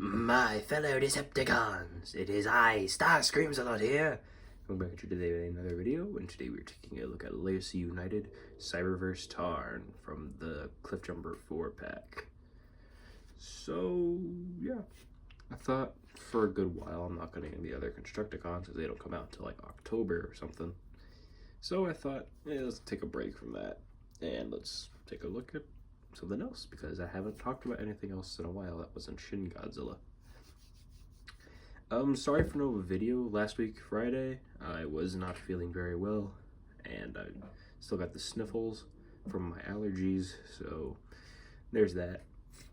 My fellow Decepticons, it is I, Starscreamsalot here. Welcome back to today with another video, and today we're taking a look at latest United Cyberverse Tarn from the Cliffjumper 4-pack. So, yeah, I thought for a good while I'm not getting the other Constructicons because they don't come out until like October or something. So I thought, let's take a break from that, and let's take a look at something else, because I haven't talked about anything else in a while that wasn't Shin Godzilla. Sorry for no video last week Friday. I was not feeling very well, and I still got the sniffles from my allergies, so there's that.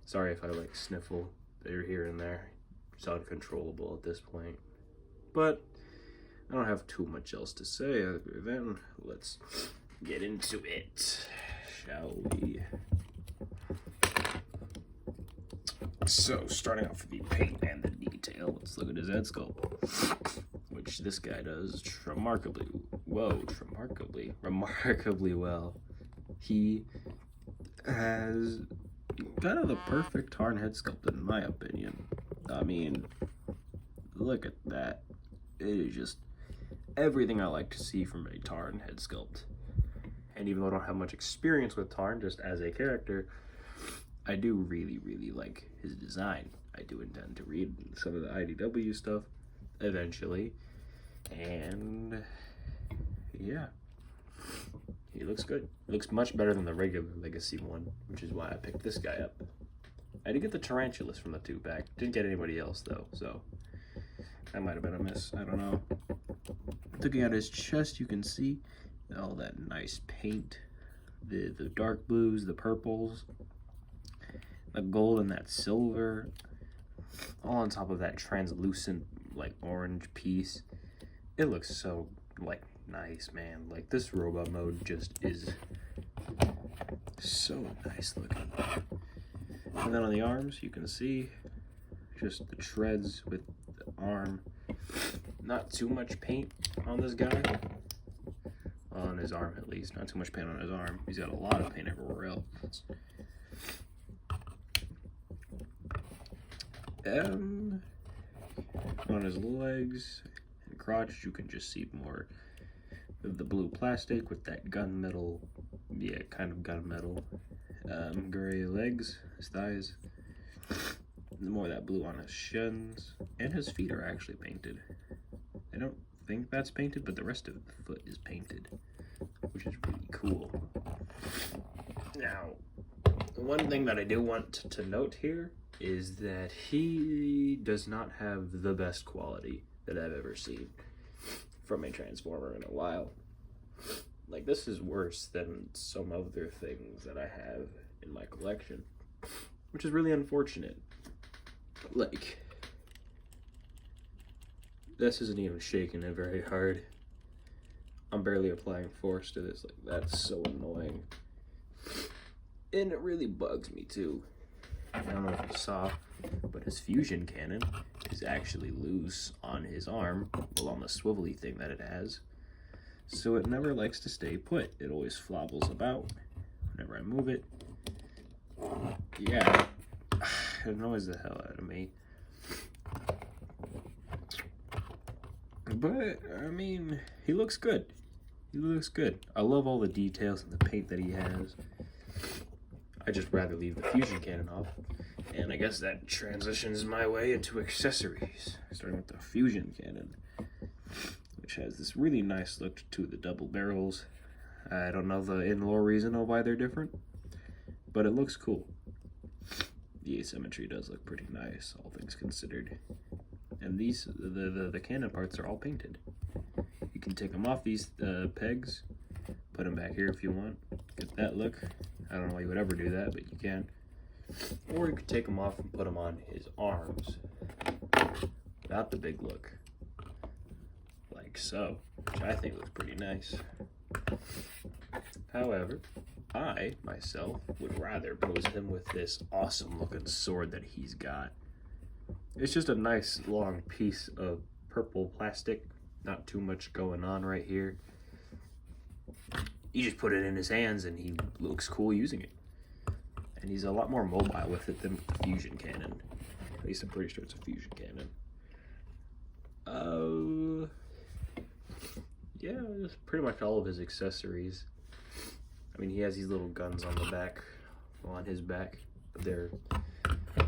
Sorry if I like sniffle. They're here and there. It's uncontrollable at this point. But I don't have too much else to say other than let's get into it, shall we? So, starting off with the paint and the detail, let's look at his head sculpt, which this guy does remarkably well. He has kind of the perfect Tarn head sculpt in my opinion. I mean, look at that. It is just everything I like to see from a Tarn head sculpt. And even though I don't have much experience with Tarn, just as a character, I do really like his design. I do intend to read some of the IDW stuff eventually, and yeah, he looks good. He looks much better than the regular Legacy one, which is why I picked this guy up. I did get the Tarantulas from the 2-pack. Didn't get anybody else though, so that might have been a miss. I don't know. Looking at his chest, you can see all that nice paint, the dark blues, the purples, the gold and that silver, all on top of that translucent like orange piece. It looks so like nice, man. Like this robot mode just is so nice looking. And then on the arms you can see just the treads with the arm. Not too much paint on this guy. On his arm at least. Not too much paint on his arm. He's got a lot of paint everywhere else. On his legs and crotch, you can just see more of the blue plastic with that gunmetal, kind of gunmetal, gray legs, his thighs, more of that blue on his shins, and his feet are actually painted. I don't think that's painted, but the rest of the foot is painted, which is really cool. Now, one thing that I do want to note here is that he does not have the best quality that I've ever seen from a Transformer in a while. Like, this is worse than some other things that I have in my collection, which is really unfortunate. Like, this isn't even shaking it very hard. I'm barely applying force to this. Like, that's so annoying. And it really bugs me too. I don't know if you saw, but his fusion cannon is actually loose on his arm, well, on the swivelly thing that it has. So it never likes to stay put. It always flobbles about whenever I move it. Yeah, it annoys the hell out of me. But, I mean, he looks good. He looks good. I love all the details and the paint that he has. I just rather leave the fusion cannon off, and I guess that transitions my way into accessories, starting with the fusion cannon, which has this really nice look to the double barrels. I don't know the in-lore reason of why they're different, but it looks cool. The asymmetry does look pretty nice, all things considered. And these, the cannon parts are all painted. You can take them off these pegs, put them back here if you want, get that look. I don't know why you would ever do that, but you can. Or you could take them off and put them on his arms without the big look, like so, which I think looks pretty nice. However, I myself would rather pose him with this awesome looking sword that he's got. It's just a nice long piece of purple plastic, not too much going on right here. You just put it in his hands and he looks cool using it. And he's a lot more mobile with it than with the fusion cannon. least I'm pretty sure it's a fusion cannon. Yeah, that's pretty much all of his accessories. I mean, he has these little guns on the back, on his back, but they're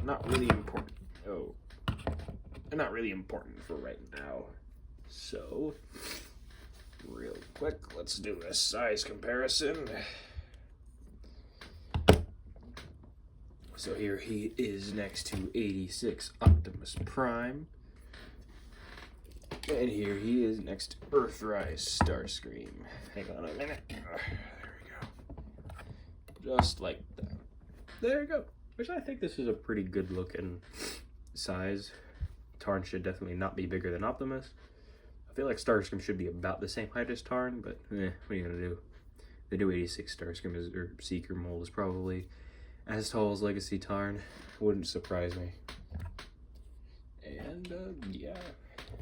not really important. Oh, they're not really important for right now. So, real quick, let's do a size comparison. So here he is next to 86 Optimus Prime. And here he is next to Earthrise Starscream. Hang on a minute. There we go. Just like that. There we go. Which I think this is a pretty good looking size. Tarn should definitely not be bigger than Optimus. I feel like Starscream should be about the same height as Tarn, but what are you gonna do? The new 86 Starscream or Seeker mold is probably as tall as Legacy Tarn. Wouldn't surprise me. And yeah,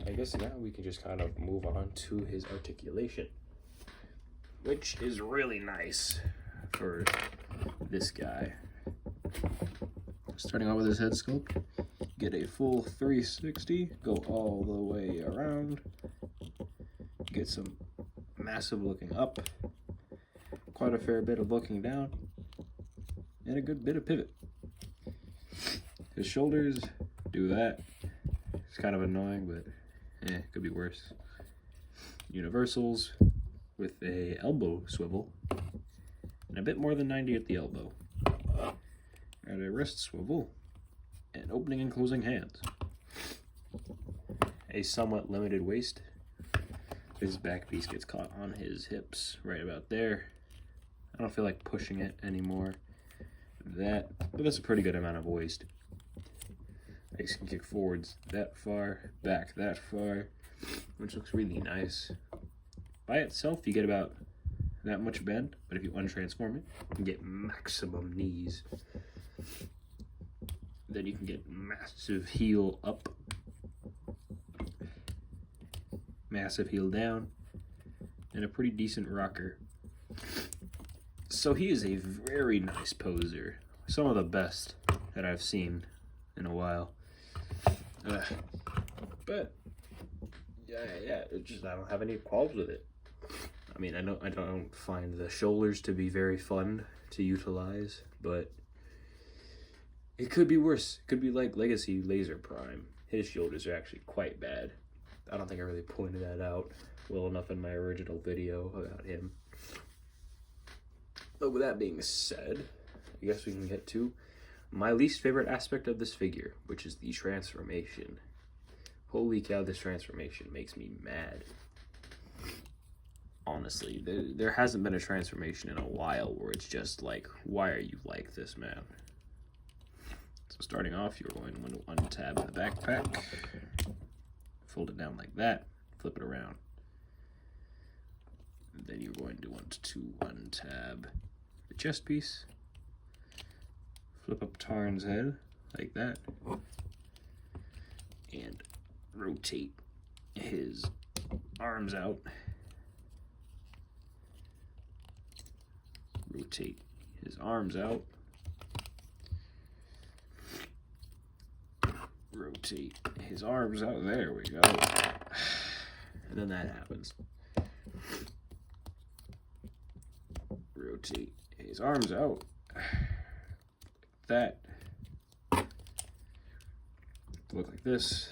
I guess now we can just kind of move on to his articulation, which is really nice for this guy. Starting out with his head sculpt, get a full 360, go all the way around, get some massive looking up, quite a fair bit of looking down, and a good bit of pivot. His shoulders do that. It's kind of annoying, but could be worse. Universals with a elbow swivel and a bit more than 90 at the elbow. And a wrist swivel, and opening and closing hands. A somewhat limited waist. His back piece gets caught on his hips right about there. I don't feel like pushing it anymore. But that's a pretty good amount of waist. I can kick forwards that far, back that far, which looks really nice. By itself, you get about that much bend, but if you untransform it, you can get maximum knees. Then you can get massive heel up, massive heel down, and a pretty decent rocker. So he is a very nice poser. Some of the best that I've seen in a while. But yeah, it just, I don't have any qualms with it. I mean, I don't find the shoulders to be very fun to utilize, but it could be worse. It could be like Legacy Laser Prime. His shoulders are actually quite bad. I don't think I really pointed that out well enough in my original video about him. But with that being said, I guess we can get to my least favorite aspect of this figure, which is the transformation. Holy cow, this transformation makes me mad. Honestly, there hasn't been a transformation in a while where it's just like, why are you like this, man? So starting off, you're going to untab the backpack, fold it down like that, flip it around. And then you're going to want to untab the chest piece, flip up Tarn's head like that, and rotate his arms out. Rotate his arms out. Rotate his arms out. There we go. And then that happens. Rotate his arms out. Like that. Look like this.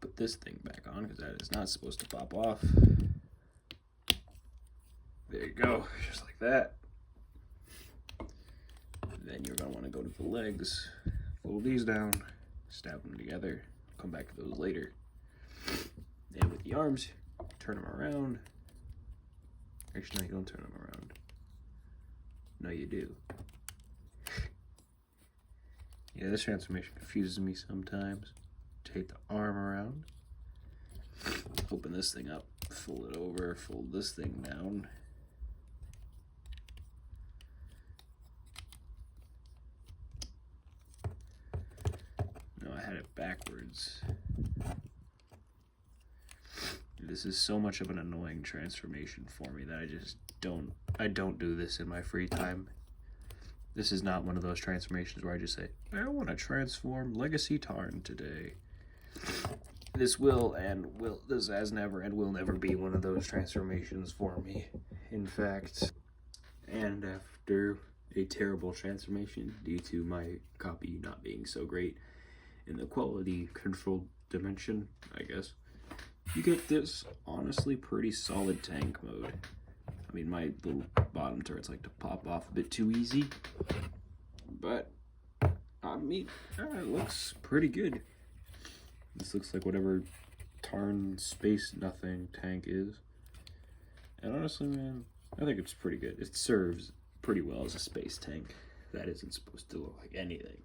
Put this thing back on because that is not supposed to pop off. There you go, just like that. Then you're going to want to go to the legs, fold these down, stab them together, come back to those later. And with the arms, turn them around. Actually, no, you don't turn them around. No, you do. Yeah, this transformation confuses me sometimes. Take the arm around, open this thing up, fold it over, fold this thing down. No, I had it backwards. This is so much of an annoying transformation for me that I don't do this in my free time. This is not one of those transformations where I just say, I want to transform Legacy Tarn today. This has never and will never be one of those transformations for me. In fact, and after a terrible transformation due to my copy not being so great in the quality control dimension, I guess, you get this honestly pretty solid tank mode. I mean, my little bottom turrets like to pop off a bit too easy, but I mean, it looks pretty good. This looks like whatever Tarn Space Nothing tank is. And honestly, man, I think it's pretty good. It serves pretty well as a space tank. That isn't supposed to look like anything.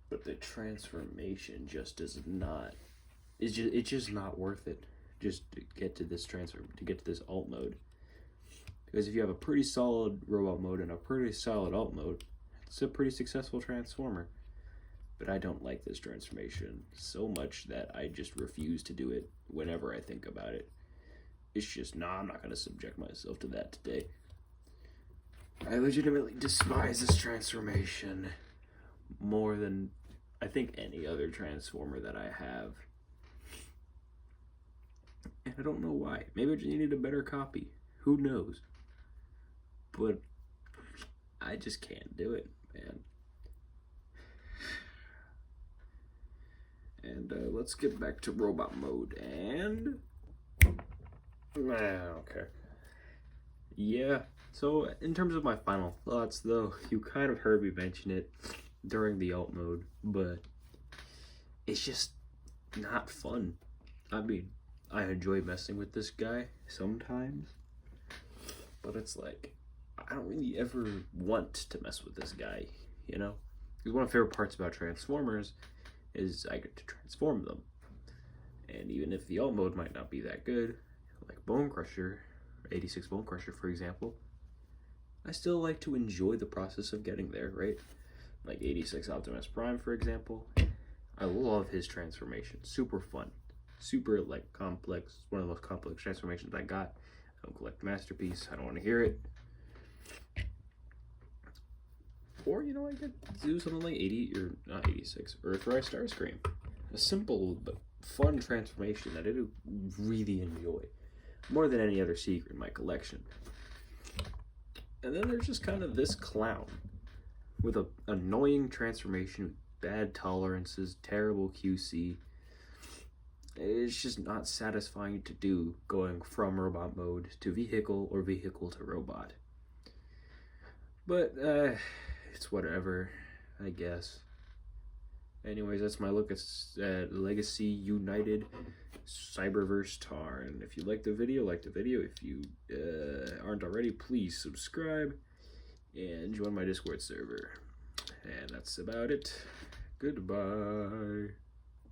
But the transformation just does not. It's just not worth it. Just to get to this alt mode. Because if you have a pretty solid robot mode and a pretty solid alt mode, it's a pretty successful transformer. But I don't like this transformation so much that I just refuse to do it whenever I think about it. It's just, nah, I'm not going to subject myself to that today. I legitimately despise this transformation more than I think any other transformer that I have. And I don't know why. Maybe I just needed a better copy. Who knows? But I just can't do it, man. And let's get back to robot mode, and okay. Yeah, so in terms of my final thoughts, though, you kind of heard me mention it during the alt mode, but it's just not fun. I mean, I enjoy messing with this guy sometimes, but it's like, I don't really ever want to mess with this guy, you know? Because one of my favorite parts about Transformers is I get to transform them. And even if the alt mode might not be that good, like Bone Crusher, 86 Bone Crusher for example, I still like to enjoy the process of getting there, right? Like 86 Optimus Prime for example. I love his transformation. Super fun. Super like complex. One of the most complex transformations I got. I don't collect Masterpiece. I don't want to hear it. Or, you know, I could do something like 80, or not 86, Earthrise Starscream. A simple but fun transformation that I do really enjoy. More than any other secret in my collection. And then there's just kind of this clown with an annoying transformation, with bad tolerances, terrible QC. It's just not satisfying to do going from robot mode to vehicle or vehicle to robot. But, it's whatever, I guess. Anyways, that's my look at Legacy United Cyberverse Tarn. If you liked the video, like the video. If you aren't already, please subscribe and join my Discord server. And that's about it. Goodbye.